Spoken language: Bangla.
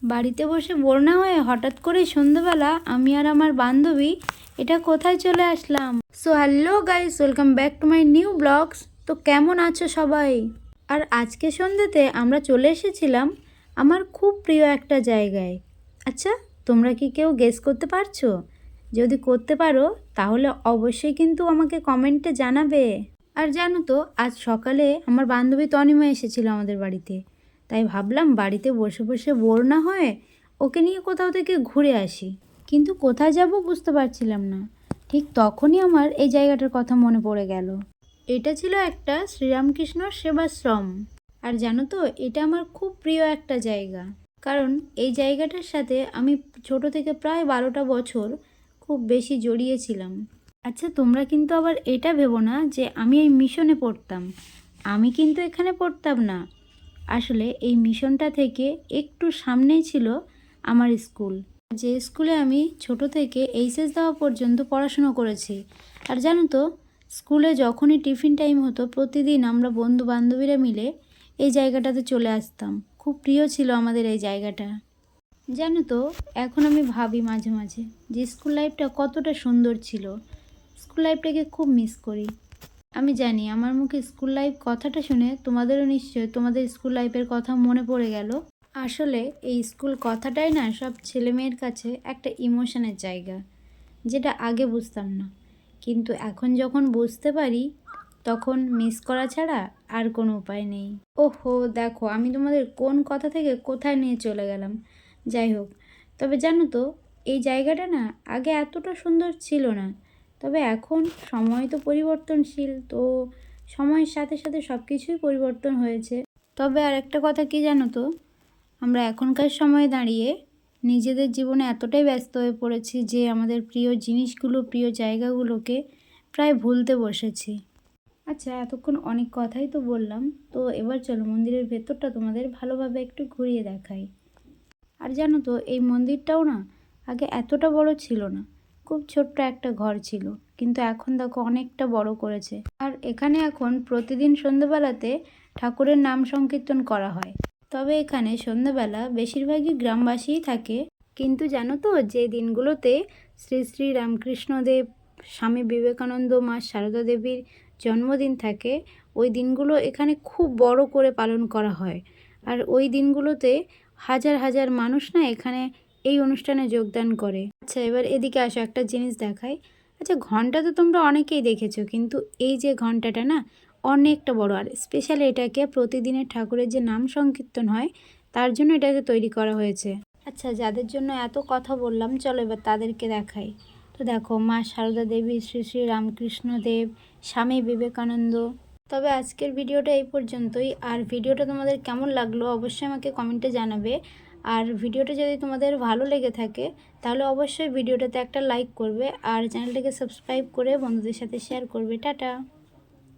বাড়িতে বসে বোর না হয়ে হঠাৎ করেই সন্ধ্যাবেলা আমি আর আমার বান্ধবী এটা কোথায় চলে আসলাম। So hello guys, welcome back to my new blogs. তো কেমন আছো সবাই? আর আজকে সন্ধ্যেতে আমরা চলে এসেছিলাম আমার খুব প্রিয় একটা জায়গায়। আচ্ছা, তোমরা কি কেউ গেস করতে পারছো? যদি করতে পারো তাহলে অবশ্যই কিন্তু আমাকে কমেন্টে জানাবে। আর জানো তো, আজ সকালে আমার বান্ধবী তনিমা এসেছিল আমাদের বাড়িতে, তাই ভাবলাম বাড়িতে বসে বসে বোর না হয়ে ওকে নিয়ে কোথাও থেকে ঘুরে আসি। কিন্তু কোথায় যাব বুঝতে পারছিলাম না। ঠিক তখনই আমার এই জায়গাটার কথা মনে পড়ে গেল। এটা ছিল একটা শ্রীরামকৃষ্ণ সেবাশ্রম। আর জানো তো, এটা আমার খুব প্রিয় একটা জায়গা, কারণ এই জায়গাটার সাথে আমি ছোট থেকে প্রায় 12টা বছর খুব বেশি জড়িয়েছিলাম। আচ্ছা, তোমরা কিন্তু আবার এটা ভেবো না যে আমি এই মিশনে পড়তাম। আমি কিন্তু এখানে পড়তাম না। আসলে এই মিশনটা থেকে একটু সামনেই ছিল আমার স্কুল, যে স্কুলে আমি ছোট থেকে এইচএস দেওয়া পর্যন্ত পড়াশুনো করেছি। আর জানো তো, স্কুলে যখনই টিফিন টাইম হতো প্রতিদিন আমরা বন্ধু বান্ধবীরা মিলে এই জায়গাটাতে চলে আসতাম। খুব প্রিয় ছিল আমাদের এই জায়গাটা। জানো তো, এখন আমি ভাবি মাঝে মাঝে যে স্কুল লাইফটা কতটা সুন্দর ছিল। স্কুল লাইফটাকে খুব মিস করি। আমি জানি আমার মুখে স্কুল লাইফ কথাটা শুনে তোমাদেরও নিশ্চয়ই তোমাদের স্কুল লাইফের কথা মনে পড়ে গেল। আসলে এই স্কুল কথাটাই না সব ছেলে মেয়ের কাছে একটা ইমোশনের জায়গা, যেটা আগে বুঝতাম না, কিন্তু এখন যখন বুঝতে পারি তখন মিস করা ছাড়া আর কোনো উপায় নেই। ওহো, দেখো আমি তোমাদের কোন কথা থেকে কোথায় নিয়ে চলে গেলাম। যাই হোক, তবে জানো তো, এই জায়গাটা না আগে এতটা সুন্দর ছিল না। তবে এখন সময় তো পরিবর্তনশীল, তো সময়ের সাথে সাথে সব কিছুই পরিবর্তন হয়েছে। তবে আর একটা কথা কি জানো তো, আমরা এখনকার সময়ে দাঁড়িয়ে নিজেদের জীবনে এতটাই ব্যস্ত হয়ে পড়েছি যে আমাদের প্রিয় জিনিসগুলো, প্রিয় জায়গাগুলোকে প্রায় ভুলতে বসেছি। আচ্ছা, এতক্ষণ অনেক কথাই তো বললাম, তো এবার চলো মন্দিরের ভেতরটা তোমাদের ভালোভাবে একটু ঘুরিয়ে দেখাই। আর জানো তো, এই মন্দিরটাও না আগে এতটা বড় ছিল না, খুব ছোট্ট একটা ঘর ছিল, কিন্তু এখন দেখো অনেকটা বড় করেছে। আর এখানে এখন প্রতিদিন সন্ধ্যাবেলাতে ঠাকুরের নাম সংকীর্তন করা হয়। তবে এখানে সন্ধ্যাবেলা বেশিরভাগই গ্রামবাসীই থাকে। কিন্তু জানো তো, যে দিনগুলোতে শ্রী শ্রী রামকৃষ্ণদেব, স্বামী বিবেকানন্দ, মা সারদা দেবীর জন্মদিন থাকে, ওই দিনগুলো এখানে খুব বড় করে পালন করা হয়। আর ওই দিনগুলোতে হাজার হাজার মানুষ না এখানে এই অনুষ্ঠানে যোগদান করে। আচ্ছা, এবার এদিকে আসো, একটা জিনিস দেখাই। আচ্ছা, ঘন্টা তো তোমরা অনেকেই দেখেছো, কিন্তু এই যে ঘন্টাটা না অনেকটা বড়, আর স্পেশালি এটাকে প্রতিদিনের ঠাকুরের যে নাম সংকীর্তন হয় তার জন্য এটাকে তৈরি করা হয়েছে। আচ্ছা, যাদের জন্য এত কথা বললাম, চলো এবার তাদেরকে দেখাই। তো দেখো, মা সারদা দেবী, শ্রী শ্রী রামকৃষ্ণ দেব, স্বামী বিবেকানন্দ। তবে আজকের ভিডিওটা এই পর্যন্তই। আর ভিডিওটা তোমাদের কেমন লাগলো অবশ্যই আমাকে কমেন্টে জানাবে। আর ভিডিওটা যদি তোমাদের ভালো লেগে থাকে তাহলে অবশ্যই ভিডিওটাতে একটা লাইক করবে, আর চ্যানেলটাকে সাবস্ক্রাইব করে বন্ধুদের সাথে শেয়ার করবে। টাটা।